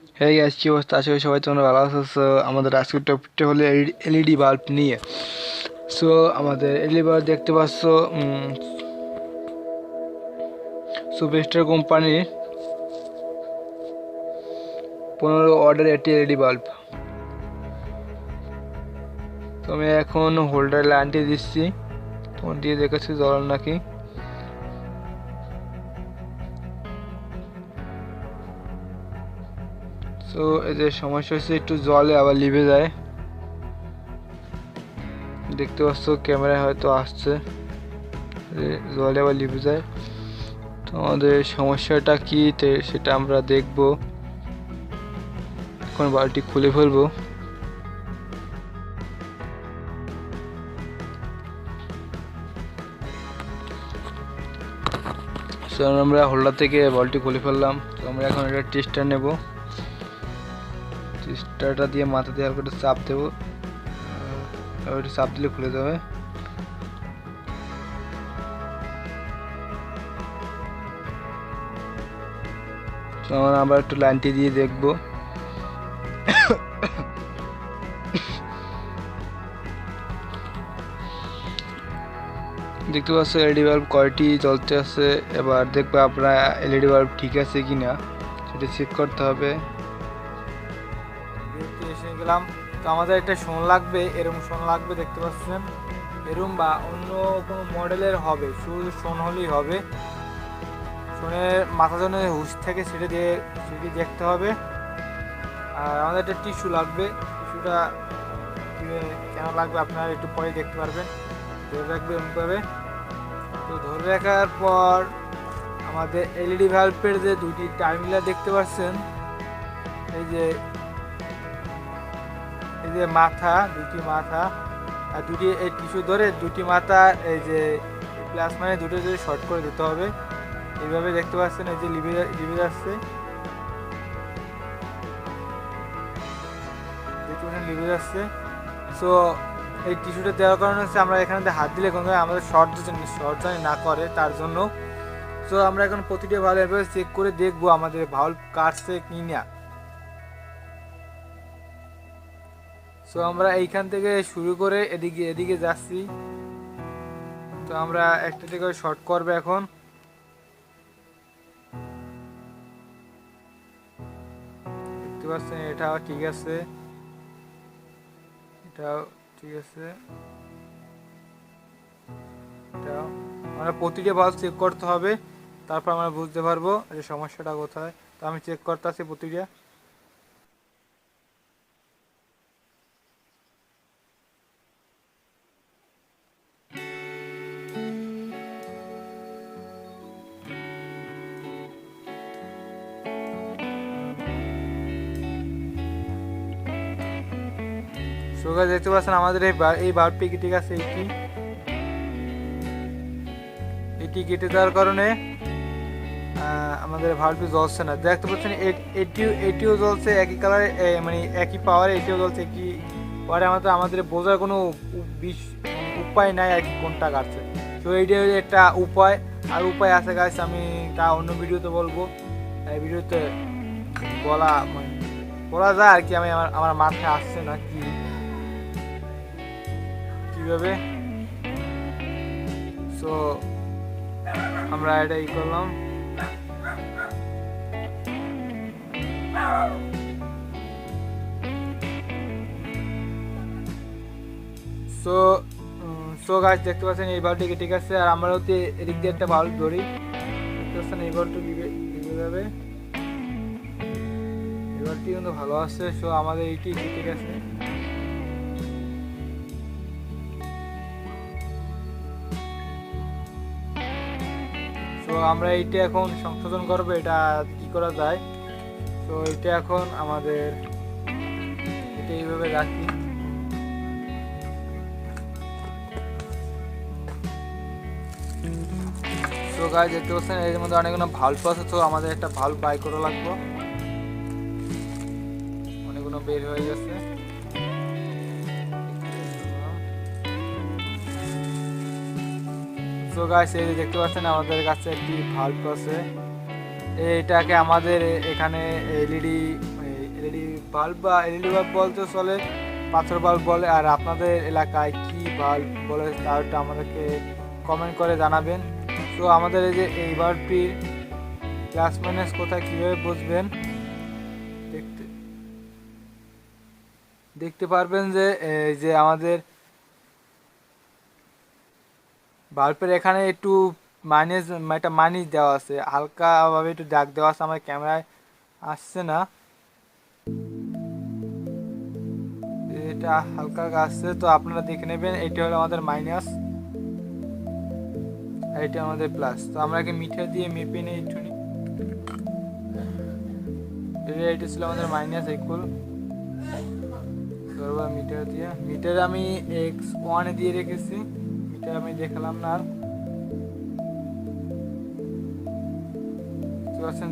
হ্যাঁ গাইস, কি অবস্থা? আশা করি সবাই তোমরা ভালো আছো। So, আমাদের আজকের টপিকটা হলো এলইডি বাল্ব নিয়ে। সো আমাদের এলইডি বাল্ব দেখতে পাচ্ছ সুপারস্টার কোম্পানির 15 অর্ডার একটি এলইডি বাল্ব। তো আমি এখন হোল্ডার লাইনটি দিচ্ছি, তোমার দিয়ে দেখাচ্ছি জ্বলার নাকি। সো এদের সমস্যা হচ্ছে একটু জলে আবার লিভে যায়, দেখতে পাচ্ছ ক্যামেরায় হয়তো আসছে, জলে আবার লিভে যায়। তো আমাদের সমস্যাটা কি সেটা আমরা দেখব। এখন বাল্বটি খুলে ফেলবো। সো আমরা হোল্ডার থেকে বাল্বটি খুলে ফেললাম। তো আমরা এখন এটা টেস্টার নেব, টেস্টারটা দিয়ে মাথা দিয়ে হালকা চাপ দেবো, একটু চাপ দিলে খুলে যাবে। তো আমরা আবার একটু লাইনটি দিয়ে দেখব। দেখতে পাচ্ছ এলইডি বাল্ব কয়টি জ্বলতে আছে। এবার দেখবো আপনারা এলইডি বাল্ব ঠিক আছে কিনা সেটা চেক করতে হবে। এসে গেলাম। তো আমাদের একটা শোন লাগবে, এরকম শোন লাগবে, দেখতে পাচ্ছেন এরকম বা অন্য কোনো মডেলের হবে, শুধু শোন হলেই হবে। শোনের মাথা জন্য হুশ থেকে সেটা দেখতে হবে। আর আমাদের একটা টিস্যু লাগবে, টিস্যুটা কেন লাগবে আপনারা একটু পরে দেখতে পারবেন। ধরে রাখবে এমনভাবে। তো ধরে রাখার পর আমাদের এলইডি বাল্বের যে দুটি টার্মিনাল দেখতে পাচ্ছেন, এই যে মাথা, দুটি মাথা আর দুটি এই টিস্যু ধরে দুটি মাথা এই যে প্লাস মানে দুটো যদি শর্ট করে দিতে হবে। এইভাবে দেখতে পাচ্ছেন এই যে লিভে যাচ্ছে, লিভে যাচ্ছে। সো এই টিস্যুটা দেওয়ার কারণে হচ্ছে আমরা এখানে হাত দিলে কোনো আমাদের শর্ট জানি না করে, তার জন্য। সো আমরা এখন প্রতিটা ভালো এভাবে চেক করে দেখবো আমাদের ভাল্ব কাটছে কি না। সো আমরা এইখান থেকে শুরু করে এদিকে যাচ্ছি। তো আমরা একটা থেকে শর্ট করবে এখন। দেখতে পাচ্ছেন এটাও ঠিক আছে, এটাও ঠিক আছে, এটাও। আমরা প্রতিটা বাল্ব চেক করতে হবে, তারপর আমরা বুঝতে পারবো যে সমস্যাটা কোথায়। তো আমি চেক করতে আছি প্রতিটা। সুগার দেখতে পাচ্ছেন আমাদের এই বাল্বটি ঠিক আছে। এটি কেটে দেওয়ার কারণে আমাদের বাল্বটি জ্বলছে না। দেখতে পাচ্ছেন এটিও জ্বলছে একই কালারে, মানে একই পাওয়ারে, এটিও জ্বলছে একই পাওয়ারে। আমাদের বোঝার কোনো উপায় নাই আর কি কোনটা কাটছে। তো এইটা একটা উপায়, আর উপায় আছে গাইস, আমি তা অন্য ভিডিওতে বলবো। এই ভিডিওতে বলা যায় আর কি, আমি আমার মাথায় আসছে না কিভাবে। সো আমরা এটা করলাম। সো সো গাছ দেখতে পাচ্ছেন এই বাল্বটিকে ঠিক আছে। আর আমরা হচ্ছে এদিক দিয়ে একটা বাল্ব ধরি, দেখতে পাচ্ছেন এই বাল্বটি লিভে যাবে। এই বাল্বটি কিন্তু ভালো আছে। সো আমাদের এইটি ঠিক আছে। তো আমরা এইটা এখন সংশোধন করবো, এটা কি করা যায়। তো এটা এখন আমাদের এটা এইভাবে রাখি। তো গাছ দেখতে পাচ্ছেন এর মধ্যে অনেকগুলো ভাল্ব আছে। তো আমাদের একটা ভাল্ব বাই করা লাগবে, অনেকগুলো বের হয়ে গেছে। তো গাছ এই দেখতে পাচ্ছেন আমাদের কাছে একটি ভাল্ব আছে। এটাকে আমাদের এখানে এলইডি এলইডি বাল্ব বা এলইডি বাল্ব বলতে চলে, পাথর বাল্ব বলে। আর আপনাদের এলাকায় কি বাল্ব বলে তারটা আমাদেরকে কমেন্ট করে জানাবেন। তো আমাদের এই যে এই বাল্বটির প্লাস মাইনাস কোথায় কীভাবে বুঝবেন, দেখতে পারবেন যে এই যে আমাদের বাল্বের এখানে একটু মাইনাস, একটা মাইনাস দেওয়া আছে, হালকাভাবে একটু দাগ দেওয়া আছে, আমার ক্যামেরায় আসছে না, এটা হালকা আসছে, তো আপনারা দেখে নেবেন। এটি হলো আমাদের মাইনাস আর এটি আমাদের প্লাস। তো আমরা মিটার দিয়ে মেপে নিই একটু। এটি ছিল আমাদের মাইনাস ইকুয়াল মিটার দিয়ে, মিটার আমি x1 দিয়ে রেখেছি, মিটার আমি দেখালাম না। আর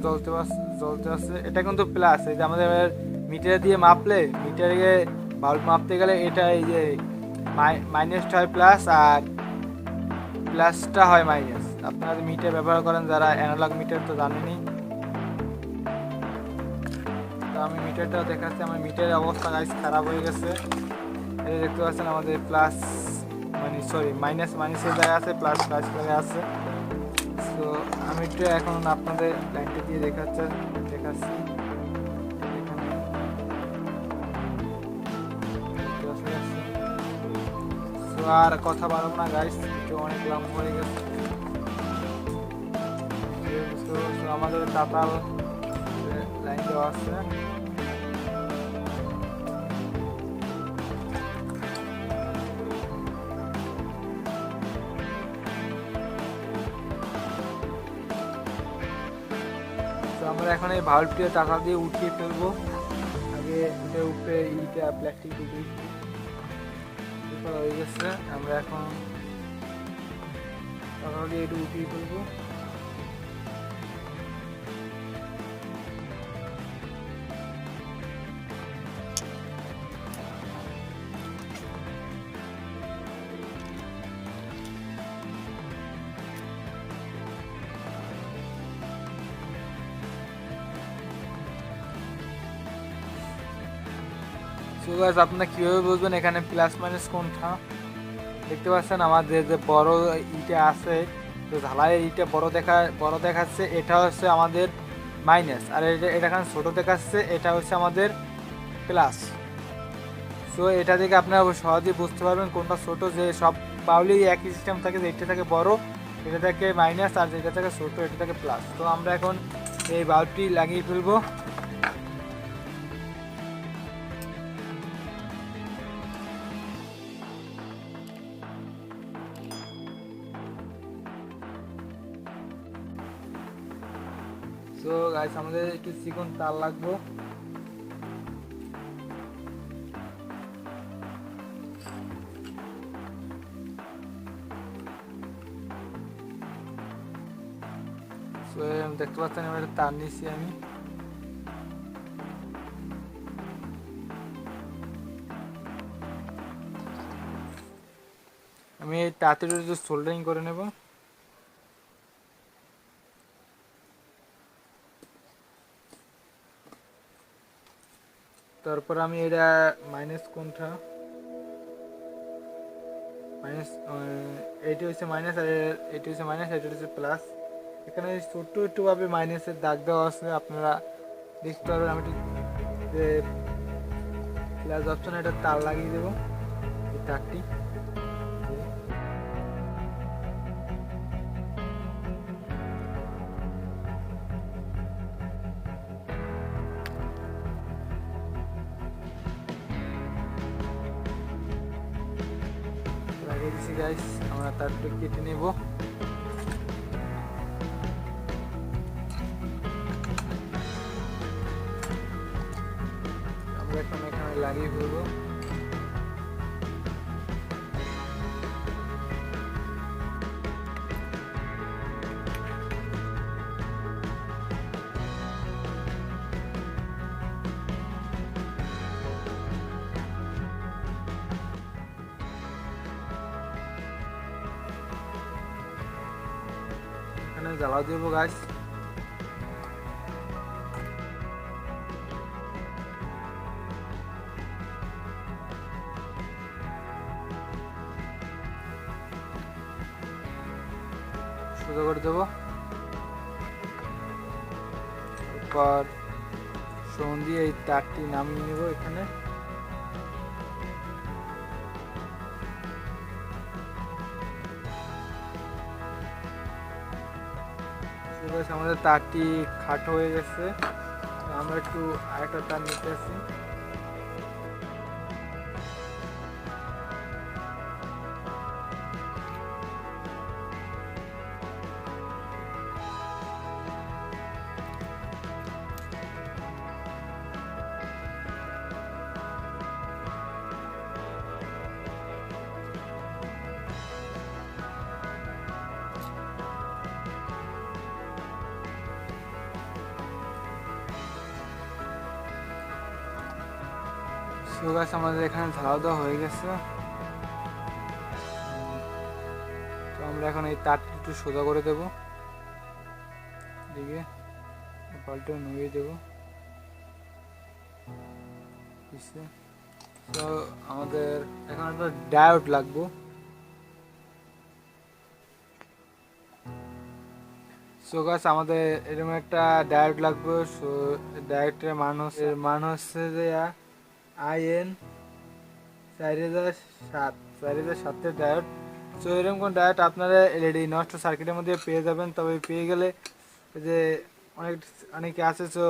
জ্বলতে আসছে, এটা কিন্তু প্লাস। এই যে আমাদের মিটার দিয়ে মাপলে, মিটারে বাল্ব মাপতে গেলে এটা এই যে মাইনাসটা হয় প্লাস আর প্লাসটা হয় মাইনাস। আপনারা মিটার ব্যবহার করেন যারা অ্যানালগ মিটার তো জানেনই। তো আমি মিটারটাও দেখাচ্ছি, আমার মিটারের অবস্থা গাইস খারাপ হয়ে গেছে। এটা দেখতে পাচ্ছেন আমাদের প্লাস মানে সরি মাইনাসের জায়গায় আছে, প্লাস জায়গায় আছে। তো আমি একটু এখন আপনাদের লাইনটা দিয়ে দেখাচ্ছি। তো আর কথা বাড়াবো না গাইস, একটু অনেক লম্বা হয়ে গেছে। আমাদের তাতাল লাইন দেওয়া আছে, আমরা এখন এই ভাল্বটি টাকা দিয়ে উঠিয়ে ফেলবো। আগে এটার উপরে ইটা প্লাস্টিক হয়ে গেছে, আমরা এখন টাকা দিয়ে এটা উঠিয়ে ফেলবো। সো গাইস আপনারা কিভাবে বুঝবেন এখানে প্লাস মাইনাস কোনটা? দেখতে পাচ্ছেন আমাদের যে বড় ইটা আছে, তো ঢালাইয়ের ইটা বড় দেখাচ্ছে, এটা হচ্ছে আমাদের মাইনাস, আর এটা এখানে ছোট দেখাচ্ছে, এটা হচ্ছে আমাদের প্লাস। সো এটা থেকে আপনারা সহজেই বুঝতে পারবেন কোনটা ছোট। যে সব বাউলেই একই সিস্টেম থাকে, যে এটা থেকে বড় এটা থেকে মাইনাস, আর যেটা থেকে ছোট এটা থেকে প্লাস। তো আমরা এখন এই বাল্বটি লাগিয়ে ফেলবো। তো গাইস আমাদের একটু চিকন তার লাগবে, দেখতে পাচ্ছেন এবার তার নিচ্ছি আমি তাড়াতাড়ি সোল্ডারিং করে নেব। তারপর আমি এটা মাইনাস কোনটা, মাইনাস এইটা হচ্ছে মাইনাস, আর এইটা হচ্ছে মাইনাস, এটা হচ্ছে প্লাস। এখানে ছোট্ট একটুভাবে মাইনাসের দাগ দেওয়া আছে, আপনারা দেখতে পারবেন। আমি যে প্লাস অপশন এটা তার লাগিয়ে দেবো, এই তারটি লাগিয়ে দিচ্ছি গাইস। আমরা তারটা কেটে নেব। আমরা এখন এখানে লাগিয়ে ফেলবো। এখানে জ্বালা দেবো গাছ। সোজা করে দেবো। এরপর শোন দিয়ে এই তারটি নামিয়ে নেব এখানে। আমাদের তারটি খাটো হয়ে গেছে, আমরা একটু আরেকটা তার নিতে আসি। সো গাইস আমাদের এখানে ঢালাও দেওয়া হয়ে গেছে। তো আমরা এখন এই তারটি একটু সোজা করে দেবো, দিকে পাল্টে নুয়ে দেবো। তো আমাদের এখন একটা ডায়োড লাগবে। সো গাইস আমাদের এরকম একটা ডায়োড লাগবে। সো ডায়োডের মান হচ্ছে যে IN 4007 ডায়োড। সো এরকম কোন ডায়োড আপনারা এলইডি নষ্ট সার্কিটের মধ্যে পেয়ে যাবেন। তবে পেয়ে গেলে যে অনেকে আছে, সো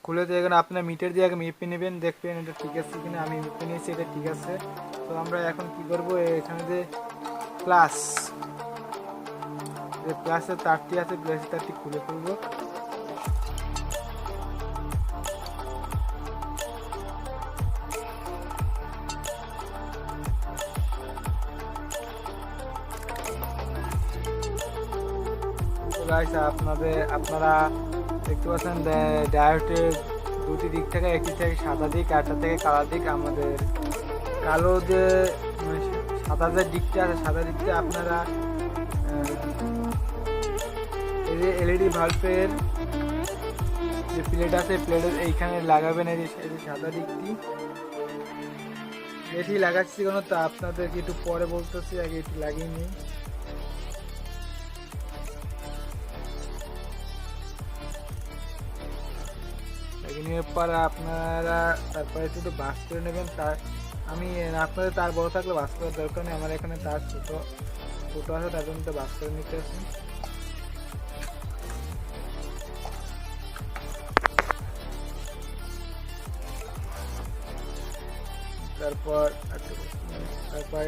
খুলে দিয়ে এখানে আপনার মিটার দিয়ে আগে মেপে নেবেন, দেখবেন এটা ঠিক আছে কিনা। আমি মেপে নিয়েছি, এটা ঠিক আছে। তো আমরা এখন কি করব, এখানে যে প্লাসের তারটি আছে, প্লাসের তারটি খুলে ফেলবো। আপনারা দেখতে পাচ্ছেন ডায়োডের দুটি দিক থেকে, একটি থেকে সাদা দিক, আরেকটা থেকে কালো দিক। আমাদের কালো যে সাদা যে দিকটা আছে, সাদা দিকটা আপনারা এই যে এলইডি বাল্বের যে প্লেট আছে, প্লেটের এইখানে লাগাবেন। এই সাদা দিকটি এটি লাগাচ্ছি কেন তা আপনাদেরকে একটু পরে বলতেছি, আগে এটি লাগিয়ে নিই। নেওয়ার পর আপনারা তারপরে একটু বাস করে নেবেন। তার আপনাদের তার বড় থাকলে বাস করার দরকার নেই, আমার এখানে তার ছোটো আছে, তার জন্য বাস করে নিতে আসি। তারপর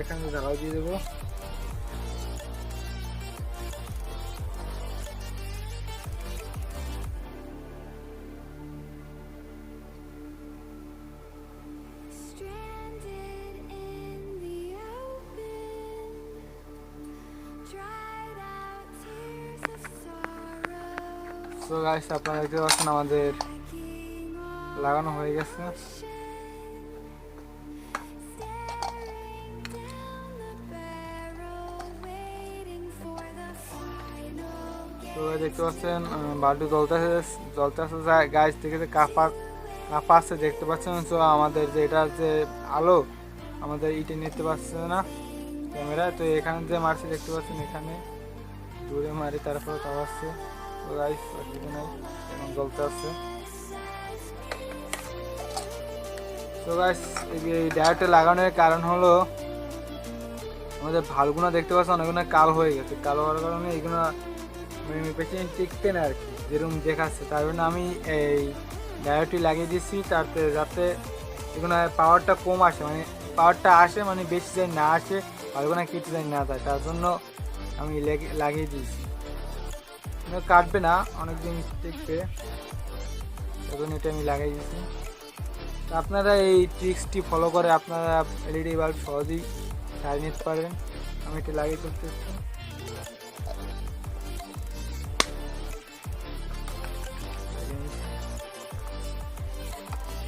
এখানে ঢালাও দিয়ে দেবো। তো গাইস আপনারা দেখতে পাচ্ছেন আমাদের লাগানো হয়ে গেছে। তো দেখতে পাচ্ছেন বাল্বটি জ্বলতে আছে গাইস, দেখে কাপা আছে দেখতে পাচ্ছেন। তো আমাদের যে এটার যে আলো আমাদের ইটে নিতে পারছে না ক্যামেরা, তো এখানে যে মারছি দেখতে পাচ্ছেন, এখানে দূরে মারি তারপরে তাও আসছে। তো গাইস অসুবিধা নাই, এখন জ্বলতে আছে। তো গাইস এই ডায়োডটা লাগানোর কারণ হলো আমাদের ভালগুনা দেখতে পাচ্ছেন অনেকগুলো কালো হয়ে গেছে। কালো হওয়ার কারণে এইগুলো পেছনে টিকতে না আর কি, যেরকম দেখাচ্ছে। তার জন্য আমি এই ডায়োডটি লাগিয়ে দিচ্ছি, তাতে যাতে এগুলো পাওয়ারটা কম আসে, মানে পাওয়ারটা আসে মানে বেশি যায় না আসে, ভালগুনা কেটে যায় না যায়, তার জন্য আমি লাগিয়ে দিয়েছি। কাটবে না, অনেকদিন টিকবে, তখন এটা আমি লাগাই দিয়েছি। আপনারা এই ট্রিক্সটি ফলো করে আপনারা এলইডি বাল্ব সহজেই সারিয়ে নিতে পারেন। আমি এটা লাগিয়ে করতেছি।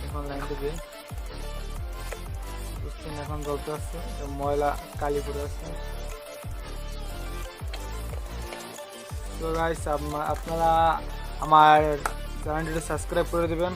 এখন লাইনটা দিয়ে বুঝছেন, এখন জ্বলতে আসছে, ময়লা কালি পড়ে আসছে। তো গাইস আপনারা আমার চ্যানেলটি সাবস্ক্রাইব করে দেবেন।